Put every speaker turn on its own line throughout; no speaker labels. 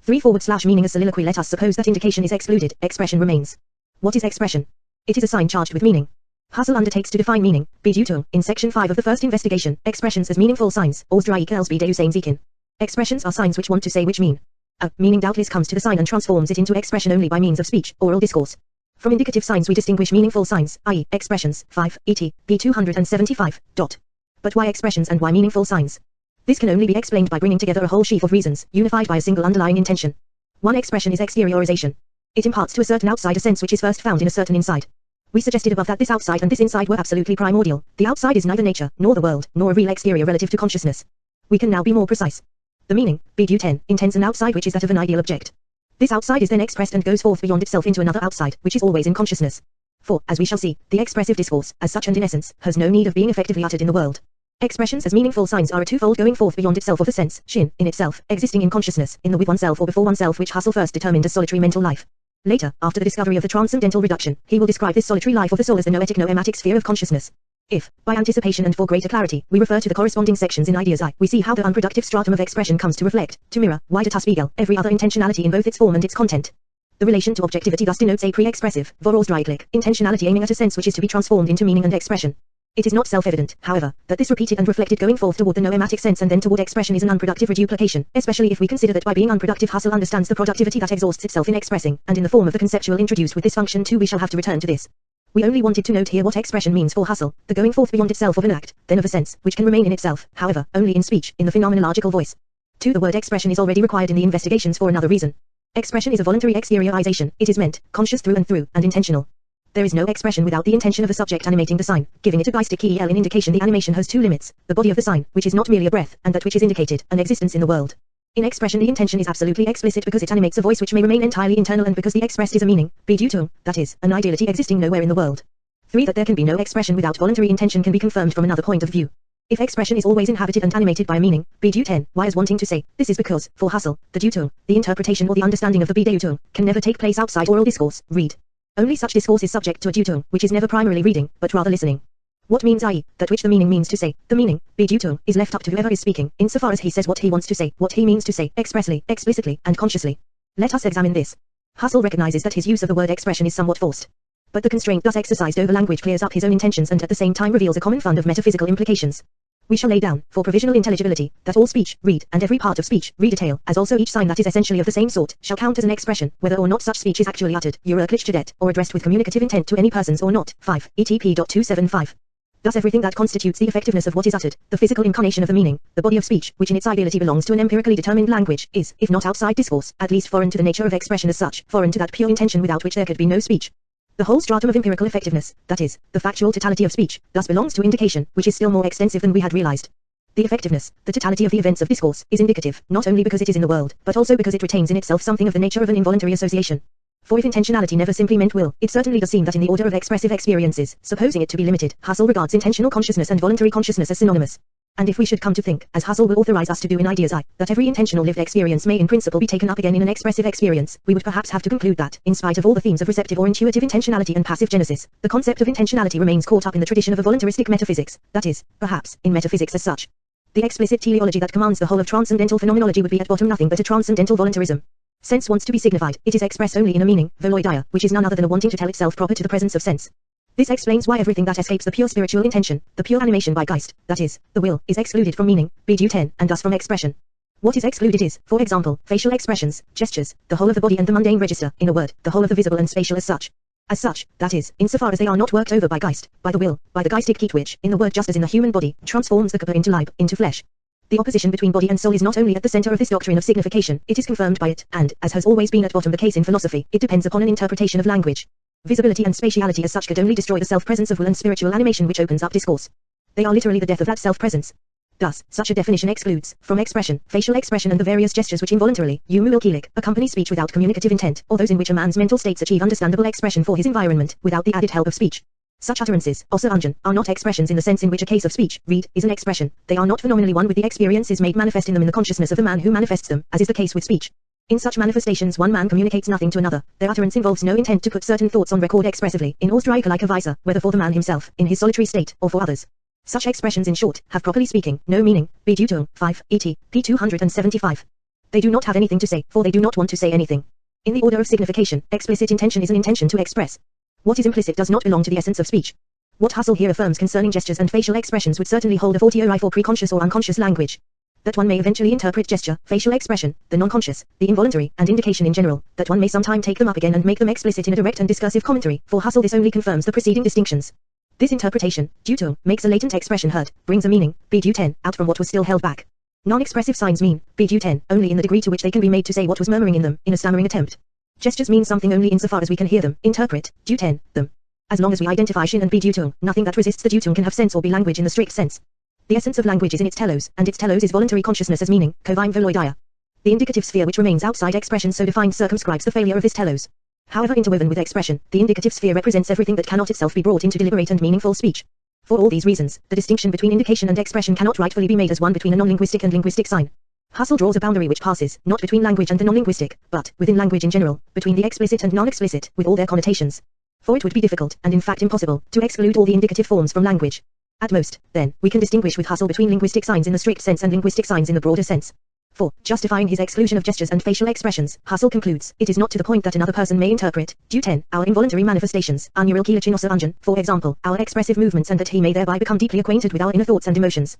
3/meaning a soliloquy. Let us suppose that indication is excluded, expression remains. What is expression? It is a sign charged with meaning. Husserl undertakes to define meaning, Bedeutung, in section 5 of the first investigation, expressions as meaningful signs, Ausdruck Deuseinsieken. Expressions are signs which want to say which mean. A meaning doubtless comes to the sign and transforms it into expression only by means of speech, oral discourse. From indicative signs we distinguish meaningful signs, i.e., expressions, 5, et. p. 275. But why expressions and why meaningful signs? This can only be explained by bringing together a whole sheaf of reasons, unified by a single underlying intention. One expression is exteriorization. It imparts to a certain outside a sense which is first found in a certain inside. We suggested above that this outside and this inside were absolutely primordial. The outside is neither nature, nor the world, nor a real exterior relative to consciousness. We can now be more precise. The meaning, Bedeutung, intends an outside which is that of an ideal object. This outside is then expressed and goes forth beyond itself into another outside, which is always in consciousness. For, as we shall see, the expressive discourse, as such and in essence, has no need of being effectively uttered in the world. Expressions as meaningful signs are a twofold going forth beyond itself of the sense, Shin, in itself, existing in consciousness, in the with oneself or before oneself which Husserl first determined as solitary mental life. Later, after the discovery of the transcendental reduction, he will describe this solitary life of the soul as the noetic sphere of consciousness. If, by anticipation and for greater clarity, we refer to the corresponding sections in Ideas I, we see how the unproductive stratum of expression comes to reflect, to mirror, wider every other intentionality in both its form and its content. The relation to objectivity thus denotes a pre-expressive, vorausdrücklich, intentionality aiming at a sense which is to be transformed into meaning and expression. It is not self-evident, however, that this repeated and reflected going forth toward the noematic sense and then toward expression is an unproductive reduplication, especially if we consider that by being unproductive Husserl understands the productivity that exhausts itself in expressing, and in the form of the conceptual introduced with this function too we shall have to return to this. We only wanted to note here what expression means for Husserl, the going forth beyond itself of an act, then of a sense, which can remain in itself, however, only in speech, in the phenomenological voice. 2. The word expression is already required in the investigations for another reason. Expression is a voluntary exteriorization, it is meant, conscious through and intentional. There is no expression without the intention of the subject animating the sign, giving it a geistig in indication. The animation has two limits, the body of the sign, which is not merely a breath, and that which is indicated, an existence in the world. In expression the intention is absolutely explicit because it animates a voice which may remain entirely internal and because the expressed is a meaning, Bedeutung, that is, an ideality existing nowhere in the world. 3. That there can be no expression without voluntary intention can be confirmed from another point of view. If expression is always inhabited and animated by a meaning, Bedeutung, why as wanting to say, this is because, for Husserl, the Deutung, the interpretation or the understanding of the Bedeutung, can never take place outside oral discourse, read. Only such discourse is subject to a Deutung, which is never primarily reading, but rather listening. What means i.e., that which the meaning means to say, the meaning, Bedeutung, is left up to whoever is speaking, insofar as he says what he wants to say, what he means to say, expressly, explicitly, and consciously. Let us examine this. Husserl recognizes that his use of the word expression is somewhat forced. But the constraint thus exercised over language clears up his own intentions and at the same time reveals a common fund of metaphysical implications. We shall lay down, for provisional intelligibility, that all speech, read, and every part of speech, redetail, as also each sign that is essentially of the same sort, shall count as an expression, whether or not such speech is actually uttered, or addressed with communicative intent to any persons or not. 5. etp.275. Thus everything that constitutes the effectiveness of what is uttered, the physical incarnation of a meaning, the body of speech, which in its ideality belongs to an empirically determined language, is, if not outside discourse, at least foreign to the nature of expression as such, foreign to that pure intention without which there could be no speech. The whole stratum of empirical effectiveness, that is, the factual totality of speech, thus belongs to indication, which is still more extensive than we had realized. The effectiveness, the totality of the events of discourse, is indicative, not only because it is in the world, but also because it retains in itself something of the nature of an involuntary association. For if intentionality never simply meant will, it certainly does seem that in the order of expressive experiences, supposing it to be limited, Husserl regards intentional consciousness and voluntary consciousness as synonymous. And if we should come to think, as Husserl will authorize us to do in Ideas I, that every intentional lived experience may in principle be taken up again in an expressive experience, we would perhaps have to conclude that, in spite of all the themes of receptive or intuitive intentionality and passive genesis, the concept of intentionality remains caught up in the tradition of a voluntaristic metaphysics, that is, perhaps, in metaphysics as such. The explicit teleology that commands the whole of transcendental phenomenology would be at bottom nothing but a transcendental voluntarism. Sense wants to be signified, it is expressed only in a meaning, voloidia, which is none other than a wanting to tell itself proper to the presence of sense. This explains why everything that escapes the pure spiritual intention, the pure animation by Geist, that is, the will, is excluded from meaning, Bedeutung, and thus from expression. What is excluded is, for example, facial expressions, gestures, the whole of the body and the mundane register, in a word, the whole of the visible and spatial as such. As such, that is, insofar as they are not worked over by Geist, by the will, by the geistig Geist which, in the word just as in the human body, transforms the Körper into Leib, into flesh. The opposition between body and soul is not only at the center of this doctrine of signification, it is confirmed by it, and, as has always been at bottom the case in philosophy, it depends upon an interpretation of language. Visibility and spatiality as such could only destroy the self-presence of will and spiritual animation which opens up discourse. They are literally the death of that self-presence. Thus, such a definition excludes, from expression, facial expression and the various gestures which involuntarily, accompany speech without communicative intent, or those in which a man's mental states achieve understandable expression for his environment, without the added help of speech. Such utterances, are not expressions in the sense in which a case of speech, read, is an expression. They are not phenomenally one with the experiences made manifest in them in the consciousness of the man who manifests them, as is the case with speech. In such manifestations one man communicates nothing to another. Their utterance involves no intent to put certain thoughts on record expressively, in Ausdruck Weise, whether for the man himself, in his solitary state, or for others. Such expressions in short, have properly speaking, no meaning, Bedeutung, 5, et. p. 275. They do not have anything to say, for they do not want to say anything. In the order of signification, explicit intention is an intention to express. What is implicit does not belong to the essence of speech. What Husserl here affirms concerning gestures and facial expressions would certainly hold a fortiori for preconscious or unconscious language. That one may eventually interpret gesture, facial expression, the non-conscious, the involuntary, and indication in general, that one may sometime take them up again and make them explicit in a direct and discursive commentary, for Husserl this only confirms the preceding distinctions. This interpretation, due to, makes a latent expression heard, brings a meaning, b due 10, out from what was still held back. Non-expressive signs mean, b due 10, only in the degree to which they can be made to say what was murmuring in them, in a stammering attempt. Gestures mean something only insofar as we can hear them, interpret, due 10, them. As long as we identify shin and b due tung, nothing that resists the due tung can have sense or be language in the strict sense. The essence of language is in its telos, and its telos is voluntary consciousness as meaning, covine veloidia. The indicative sphere which remains outside expression so defined circumscribes the failure of this telos. However interwoven with expression, the indicative sphere represents everything that cannot itself be brought into deliberate and meaningful speech. For all these reasons, the distinction between indication and expression cannot rightfully be made as one between a non-linguistic and linguistic sign. Husserl draws a boundary which passes, not between language and the non-linguistic, but, within language in general, between the explicit and non-explicit, with all their connotations. For it would be difficult, and in fact impossible, to exclude all the indicative forms from language. At most, then, we can distinguish with Husserl between linguistic signs in the strict sense and linguistic signs in the broader sense. For, justifying his exclusion of gestures and facial expressions, Husserl concludes, it is not to the point that another person may interpret, due 10, our involuntary manifestations, our neural kilocinosa, for example, our expressive movements, and that he may thereby become deeply acquainted with our inner thoughts and emotions.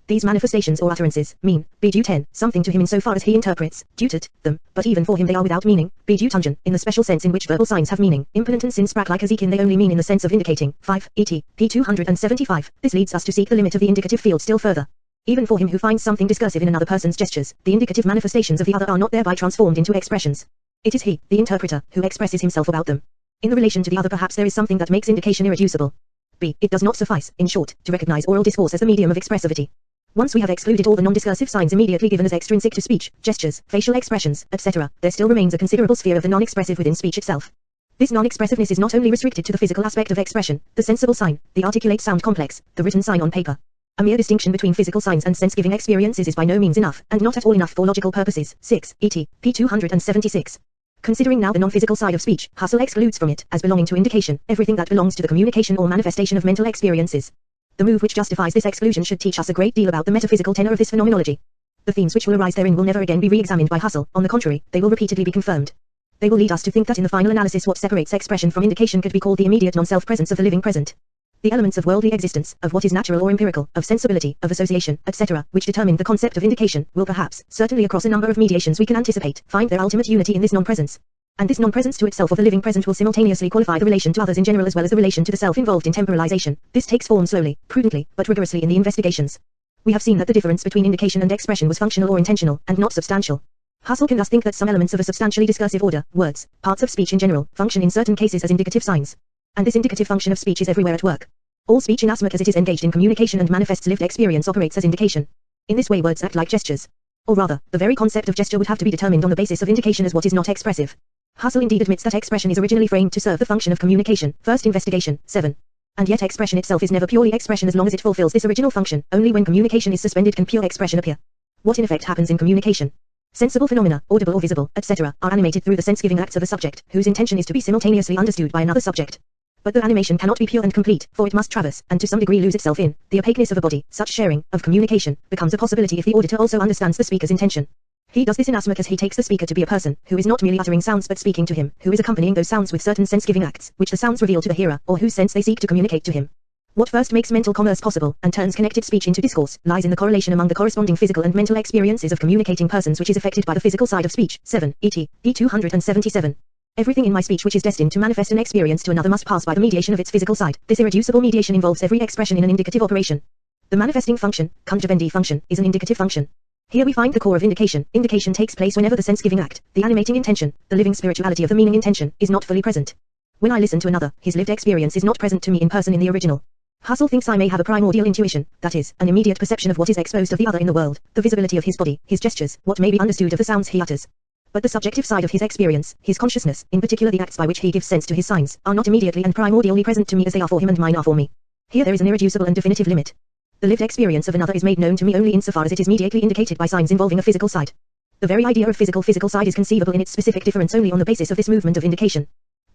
These manifestations or utterances, mean, b due 10, something to him insofar as he interprets, due them, but even for him they are without meaning, b due tungen, in the special sense in which verbal signs have meaning, imponent and sin sprach like azikin they only mean in the sense of indicating, 5, et. p. 275, this leads us to seek the limit of the indicative field still further. Even for him who finds something discursive in another person's gestures, the indicative manifestations of the other are not thereby transformed into expressions. It is he, the interpreter, who expresses himself about them. In the relation to the other perhaps there is something that makes indication irreducible. It does not suffice, in short, to recognize oral discourse as the medium of expressivity. Once we have excluded all the non-discursive signs immediately given as extrinsic to speech, gestures, facial expressions, etc., there still remains a considerable sphere of the non-expressive within speech itself. This non-expressiveness is not only restricted to the physical aspect of expression, the sensible sign, the articulate sound complex, the written sign on paper. A mere distinction between physical signs and sense-giving experiences is by no means enough, and not at all enough for logical purposes. 6, et. p. 276. Considering now the non-physical side of speech, Husserl excludes from it, as belonging to indication, everything that belongs to the communication or manifestation of mental experiences. The move which justifies this exclusion should teach us a great deal about the metaphysical tenor of this phenomenology. The themes which will arise therein will never again be re-examined by Husserl, on the contrary, they will repeatedly be confirmed. They will lead us to think that in the final analysis what separates expression from indication could be called the immediate non-self presence of the living present. The elements of worldly existence, of what is natural or empirical, of sensibility, of association, etc., which determine the concept of indication, will perhaps, certainly across a number of mediations we can anticipate, find their ultimate unity in this non-presence. And this non-presence to itself of the living present will simultaneously qualify the relation to others in general as well as the relation to the self involved in temporalization. This takes form slowly, prudently, but rigorously in the investigations. We have seen that the difference between indication and expression was functional or intentional, and not substantial. Husserl can thus think that some elements of a substantially discursive order, words, parts of speech in general, function in certain cases as indicative signs. And this indicative function of speech is everywhere at work. All speech inasmuch as it is engaged in communication and manifests lived experience operates as indication. In this way words act like gestures. Or rather, the very concept of gesture would have to be determined on the basis of indication as what is not expressive. Husserl indeed admits that expression is originally framed to serve the function of communication, first investigation, 7. And yet expression itself is never purely expression as long as it fulfills this original function, only when communication is suspended can pure expression appear. What in effect happens in communication? Sensible phenomena, audible or visible, etc., are animated through the sense-giving acts of a subject, whose intention is to be simultaneously understood by another subject. But the animation cannot be pure and complete, for it must traverse, and to some degree lose itself in, the opaqueness of a body. Such sharing, of communication, becomes a possibility if the auditor also understands the speaker's intention. He does this inasmuch as he takes the speaker to be a person, who is not merely uttering sounds but speaking to him, who is accompanying those sounds with certain sense-giving acts, which the sounds reveal to the hearer, or whose sense they seek to communicate to him. What first makes mental commerce possible, and turns connected speech into discourse, lies in the correlation among the corresponding physical and mental experiences of communicating persons which is effected by the physical side of speech. 7, et. p. 277. Everything in my speech which is destined to manifest an experience to another must pass by the mediation of its physical side. This irreducible mediation involves every expression in an indicative operation. The manifesting function, conjuvendi function, is an indicative function. Here we find the core of indication. Indication takes place whenever the sense-giving act, the animating intention, the living spirituality of the meaning intention, is not fully present. When I listen to another, his lived experience is not present to me in person in the original. Husserl thinks I may have a primordial intuition, that is, an immediate perception of what is exposed of the other in the world, the visibility of his body, his gestures, what may be understood of the sounds he utters. But the subjective side of his experience, his consciousness, in particular the acts by which he gives sense to his signs, are not immediately and primordially present to me as they are for him and mine are for me. Here there is an irreducible and definitive limit. The lived experience of another is made known to me only insofar as it is mediately indicated by signs involving a physical side. The very idea of physical side is conceivable in its specific difference only on the basis of this movement of indication.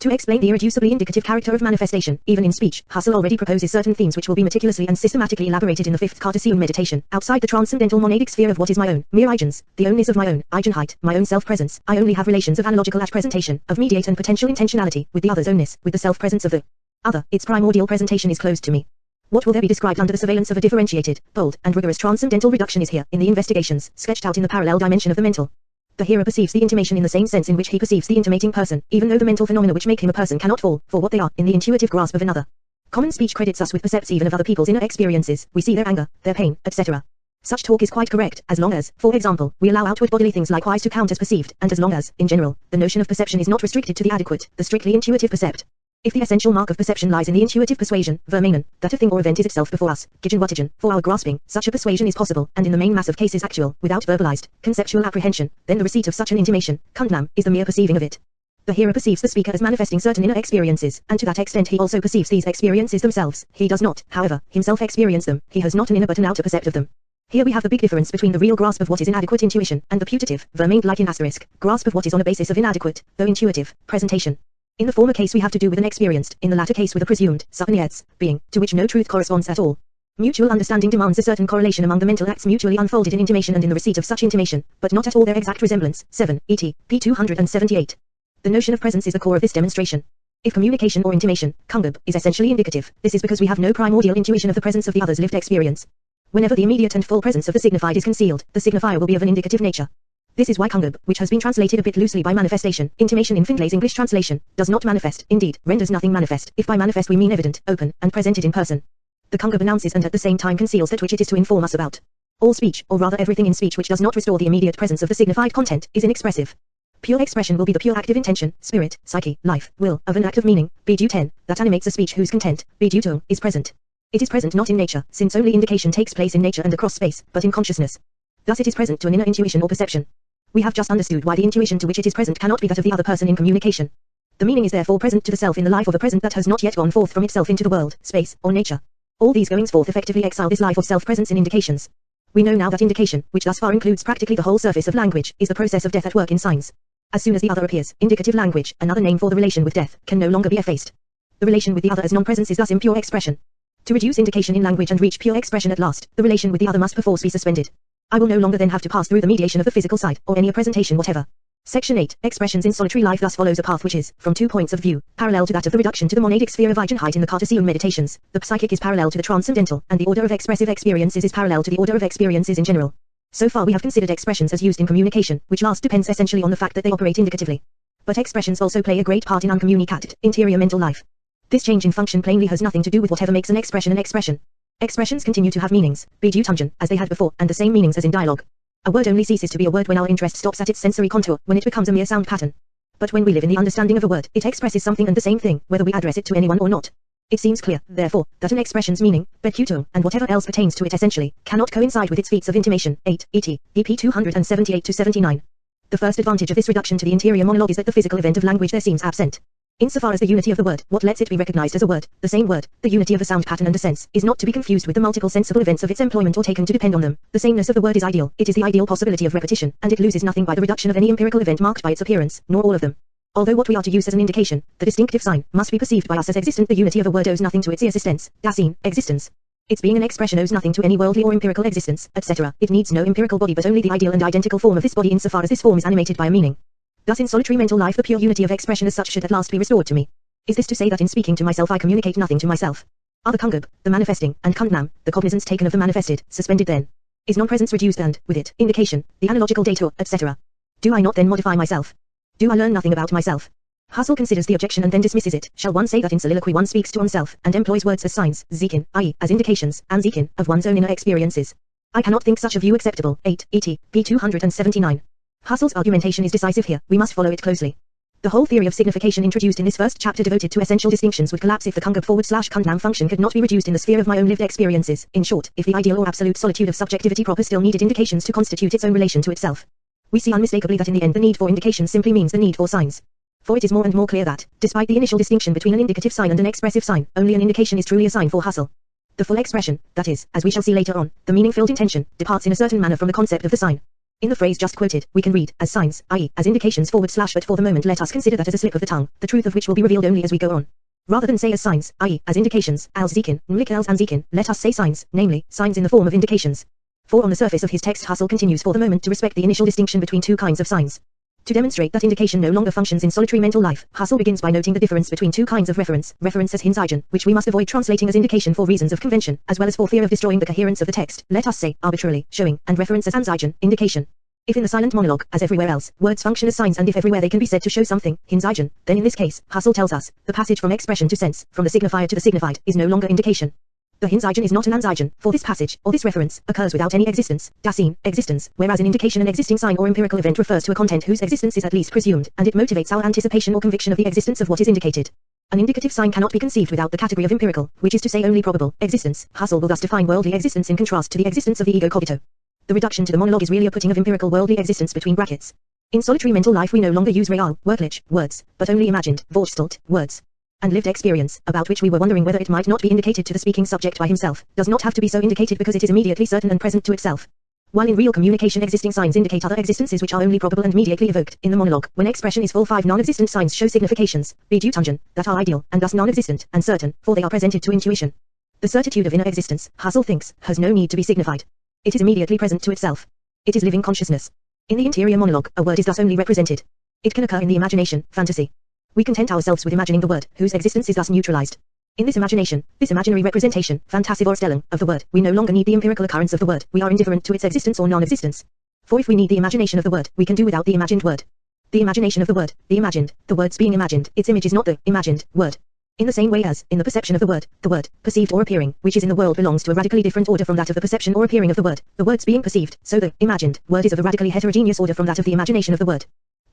To explain the irreducibly indicative character of manifestation, even in speech, Husserl already proposes certain themes which will be meticulously and systematically elaborated in the fifth Cartesian meditation. Outside the transcendental monadic sphere of what is my own, mere eigens, the ownness of my own, eigenheit, my own self-presence, I only have relations of analogical at-presentation, of mediate and potential intentionality, with the other's ownness, with the self-presence of the other. Its primordial presentation is closed to me. What will there be described under the surveillance of a differentiated, bold, and rigorous transcendental reduction is here, in the investigations, sketched out in the parallel dimension of the mental. The hearer perceives the intimation in the same sense in which he perceives the intimating person, even though the mental phenomena which make him a person cannot fall, for what they are, in the intuitive grasp of another. Common speech credits us with percepts even of other people's inner experiences, we see their anger, their pain, etc. Such talk is quite correct, as long as, for example, we allow outward bodily things likewise to count as perceived, and as long as, in general, the notion of perception is not restricted to the adequate, the strictly intuitive percept. If the essential mark of perception lies in the intuitive persuasion, vermeinen, that a thing or event is itself before us, gegenwärtigen, for our grasping, such a persuasion is possible, and in the main mass of cases actual, without verbalized, conceptual apprehension, then the receipt of such an intimation, Kundnam, is the mere perceiving of it. The hearer perceives the speaker as manifesting certain inner experiences, and to that extent he also perceives these experiences themselves. He does not, however, himself experience them, he has not an inner but an outer percept of them. Here we have the big difference between the real grasp of what is inadequate intuition, and the putative, vermeined like in asterisk, grasp of what is on a basis of inadequate, though intuitive, presentation. In the former case we have to do with an experienced, in the latter case with a presumed, supposed, being, to which no truth corresponds at all. Mutual understanding demands a certain correlation among the mental acts mutually unfolded in intimation and in the receipt of such intimation, but not at all their exact resemblance. 7. Et. p. 278. The notion of presence is the core of this demonstration. If communication or intimation, kungab, is essentially indicative, this is because we have no primordial intuition of the presence of the other's lived experience. Whenever the immediate and full presence of the signified is concealed, the signifier will be of an indicative nature. This is why kungab, which has been translated a bit loosely by manifestation, intimation in Findlay's English translation, does not manifest, indeed, renders nothing manifest, if by manifest we mean evident, open, and presented in person. The kungab announces and at the same time conceals that which it is to inform us about. All speech, or rather everything in speech which does not restore the immediate presence of the signified content, is inexpressive. Pure expression will be the pure active intention, spirit, psyche, life, will, of an act of meaning, bd 10, that animates a speech whose content, bd 2, is present. It is present not in nature, since only indication takes place in nature and across space, but in consciousness. Thus it is present to an inner intuition or perception. We have just understood why the intuition to which it is present cannot be that of the other person in communication. The meaning is therefore present to the self in the life of a present that has not yet gone forth from itself into the world, space, or nature. All these goings forth effectively exile this life of self-presence in indications. We know now that indication, which thus far includes practically the whole surface of language, is the process of death at work in signs. As soon as the other appears, indicative language, another name for the relation with death, can no longer be effaced. The relation with the other as non-presence is thus impure expression. To reduce indication in language and reach pure expression at last, the relation with the other must perforce be suspended. I will no longer then have to pass through the mediation of the physical side, or any presentation whatever. Section 8. Expressions in solitary life thus follows a path which is, from two points of view, parallel to that of the reduction to the monadic sphere of eigenheit in the Cartesian meditations. The psychic is parallel to the transcendental, and the order of expressive experiences is parallel to the order of experiences in general. So far we have considered expressions as used in communication, which last depends essentially on the fact that they operate indicatively. But expressions also play a great part in uncommunicated, interior mental life. This change in function plainly has nothing to do with whatever makes an expression an expression. Expressions continue to have meanings, be due tungen, as they had before, and the same meanings as in dialogue. A word only ceases to be a word when our interest stops at its sensory contour, when it becomes a mere sound pattern. But when we live in the understanding of a word, it expresses something and the same thing, whether we address it to anyone or not. It seems clear, therefore, that an expression's meaning, becuto, and whatever else pertains to it essentially, cannot coincide with its feats of intimation. 8. Et. EP 278-79. The first advantage of this reduction to the interior monologue is that the physical event of language there seems absent. Insofar as the unity of the word, what lets it be recognized as a word, the same word, the unity of a sound pattern and a sense, is not to be confused with the multiple sensible events of its employment or taken to depend on them. The sameness of the word is ideal, it is the ideal possibility of repetition, and it loses nothing by the reduction of any empirical event marked by its appearance, nor all of them. Although what we are to use as an indication, the distinctive sign, must be perceived by us as existent, the unity of a word owes nothing to its existence, Dasein, existence. Its being an expression owes nothing to any worldly or empirical existence, etc. It needs no empirical body but only the ideal and identical form of this body insofar as this form is animated by a meaning. Thus in solitary mental life the pure unity of expression as such should at last be restored to me. Is this to say that in speaking to myself I communicate nothing to myself? Are the kungab, the manifesting, and kundnam, the cognizance taken of the manifested, suspended then? Is non-presence reduced and, with it, indication, the analogical dator, etc.? Do I not then modify myself? Do I learn nothing about myself? Husserl considers the objection and then dismisses it. Shall one say that in soliloquy one speaks to oneself, and employs words as signs, Zeichen, i.e., as indications, and Zeichen, of one's own inner experiences? I cannot think such a view acceptable. 8. Et. p. 279. Husserl's argumentation is decisive here, we must follow it closely. The whole theory of signification introduced in this first chapter devoted to essential distinctions would collapse if the kungab/kundnam function could not be reduced in the sphere of my own lived experiences. In short, if the ideal or absolute solitude of subjectivity proper still needed indications to constitute its own relation to itself. We see unmistakably that in the end the need for indications simply means the need for signs. For it is more and more clear that, despite the initial distinction between an indicative sign and an expressive sign, only an indication is truly a sign for Husserl. The full expression, that is, as we shall see later on, the meaning-filled intention, departs in a certain manner from the concept of the sign. In the phrase just quoted, we can read, as signs, i.e., as indications / but for the moment let us consider that as a slip of the tongue, the truth of which will be revealed only as we go on. Rather than say as signs, i.e., as indications, als Zeichen, nämlich als Anzeichen, let us say signs, namely, signs in the form of indications. For on the surface of his text Husserl continues for the moment to respect the initial distinction between two kinds of signs. To demonstrate that indication no longer functions in solitary mental life, Husserl begins by noting the difference between two kinds of reference as Hinzeichen, which we must avoid translating as indication for reasons of convention, as well as for fear of destroying the coherence of the text, let us say, arbitrarily, showing, and reference as Anzeichen, indication. If in the silent monologue, as everywhere else, words function as signs and if everywhere they can be said to show something, Hinzeichen, then in this case, Husserl tells us, the passage from expression to sense, from the signifier to the signified, is no longer indication. The Hinzeichen is not an Anzeichen, for this passage, or this reference, occurs without any existence, Dasein, existence, whereas in indication an existing sign or empirical event refers to a content whose existence is at least presumed, and it motivates our anticipation or conviction of the existence of what is indicated. An indicative sign cannot be conceived without the category of empirical, which is to say only probable, existence. Husserl will thus define worldly existence in contrast to the existence of the ego cogito. The reduction to the monologue is really a putting of empirical worldly existence between brackets. In solitary mental life we no longer use real, wirklich, words, but only imagined, Vorstellt, words. And lived experience, about which we were wondering whether it might not be indicated to the speaking subject by himself, does not have to be so indicated because it is immediately certain and present to itself. While in real communication existing signs indicate other existences which are only probable and immediately evoked, in the monologue, when expression is full 5 non-existent signs show significations, bedeutung, that are ideal, and thus non-existent, and certain, for they are presented to intuition. The certitude of inner existence, Husserl thinks, has no need to be signified. It is immediately present to itself. It is living consciousness. In the interior monologue, a word is thus only represented. It can occur in the imagination, fantasy. We content ourselves with imagining the word, whose existence is thus neutralized. In this imagination, this imaginary representation, Fantasievorstellung, of the word, we no longer need the empirical occurrence of the word, we are indifferent to its existence or non-existence. For if we need the imagination of the word, we can do without the imagined word. The imagination of the word, the imagined, the words being imagined, its image is not the imagined word. In the same way as, in the perception of the word, perceived or appearing, which is in the world belongs to a radically different order from that of the perception or appearing of the words being perceived, so the imagined word is of a radically heterogeneous order from that of the imagination of the word.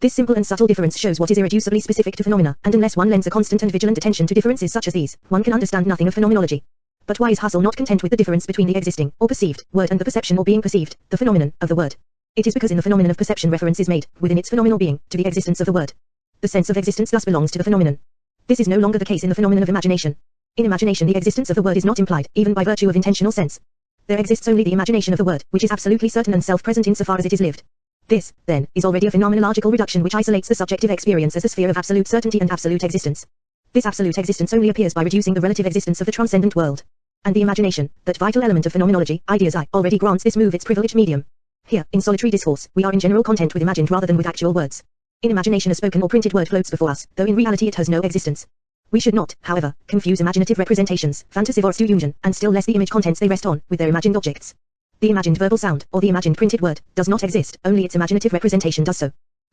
This simple and subtle difference shows what is irreducibly specific to phenomena, and unless one lends a constant and vigilant attention to differences such as these, one can understand nothing of phenomenology. But why is Husserl not content with the difference between the existing, or perceived, word and the perception or being perceived, the phenomenon, of the word? It is because in the phenomenon of perception reference is made, within its phenomenal being, to the existence of the word. The sense of existence thus belongs to the phenomenon. This is no longer the case in the phenomenon of imagination. In imagination the existence of the word is not implied, even by virtue of intentional sense. There exists only the imagination of the word, which is absolutely certain and self-present insofar as it is lived. This, then, is already a phenomenological reduction which isolates the subjective experience as a sphere of absolute certainty and absolute existence. This absolute existence only appears by reducing the relative existence of the transcendent world. And the imagination, that vital element of phenomenology, ideas I, already grants this move its privileged medium. Here, in solitary discourse, we are in general content with imagined rather than with actual words. In imagination a spoken or printed word floats before us, though in reality it has no existence. We should not, however, confuse imaginative representations, Fantasievorstellungen, and still less the image contents they rest on, with their imagined objects. The imagined verbal sound, or the imagined printed word, does not exist, only its imaginative representation does so.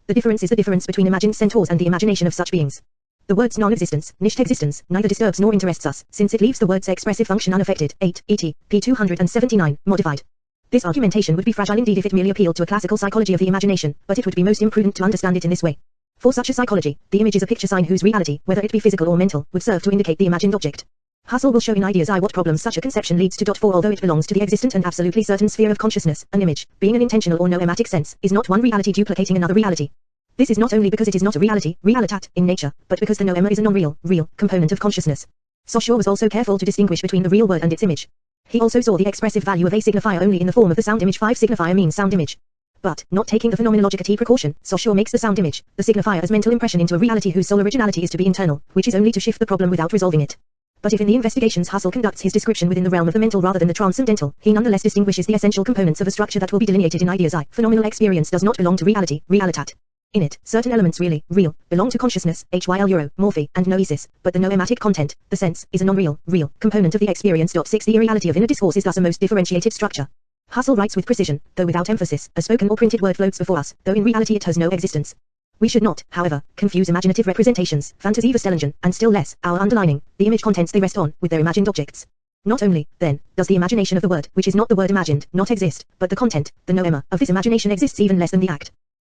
The difference is the difference between imagined centaurs and the imagination of such beings. The word's non-existence, nicht existence, neither disturbs nor interests us, since it leaves the word's expressive function unaffected. 8, et. p. 279, modified. This argumentation would be fragile indeed if it merely appealed to a classical psychology of the imagination, but it would be most imprudent to understand it in this way. For such a psychology, the image is a picture sign whose reality, whether it be physical or mental, would serve to indicate the imagined object. Husserl will show in Ideas I what problems such a conception leads to. For although it belongs to the existent and absolutely certain sphere of consciousness, an image, being an intentional or noematic sense, is not one reality duplicating another reality. This is not only because it is not a reality, realitat, in nature, but because the noema is a non-real, real, component of consciousness. Saussure was also careful to distinguish between the real word and its image. He also saw the expressive value of a signifier only in the form of the sound image. 5 signifier means sound image. But, not taking the phenomenological precaution, Saussure makes the sound image, the signifier as mental impression into a reality whose sole originality is to be internal, which is only to shift the problem without resolving it. But if in the investigations Husserl conducts his description within the realm of the mental rather than the transcendental, he nonetheless distinguishes the essential components of a structure that will be delineated in Ideas I. Phenomenal experience does not belong to reality, realitat. In it, certain elements really, real, belong to consciousness, hyl euro, morphe, and noesis, but the noematic content, the sense, is a non-real, real, component of the experience. 6 The reality of inner discourse is thus a most differentiated structure. Husserl writes with precision, though without emphasis, a spoken or printed word floats before us, though in reality it has no existence. We should not, however, confuse imaginative representations, Fantasievorstellungen, and still less, our underlining, the image contents they rest on, with their imagined objects. Not only, then, does the imagination of the word, which is not the word imagined, not exist, but the content, the noema, of this imagination exists even less than the act.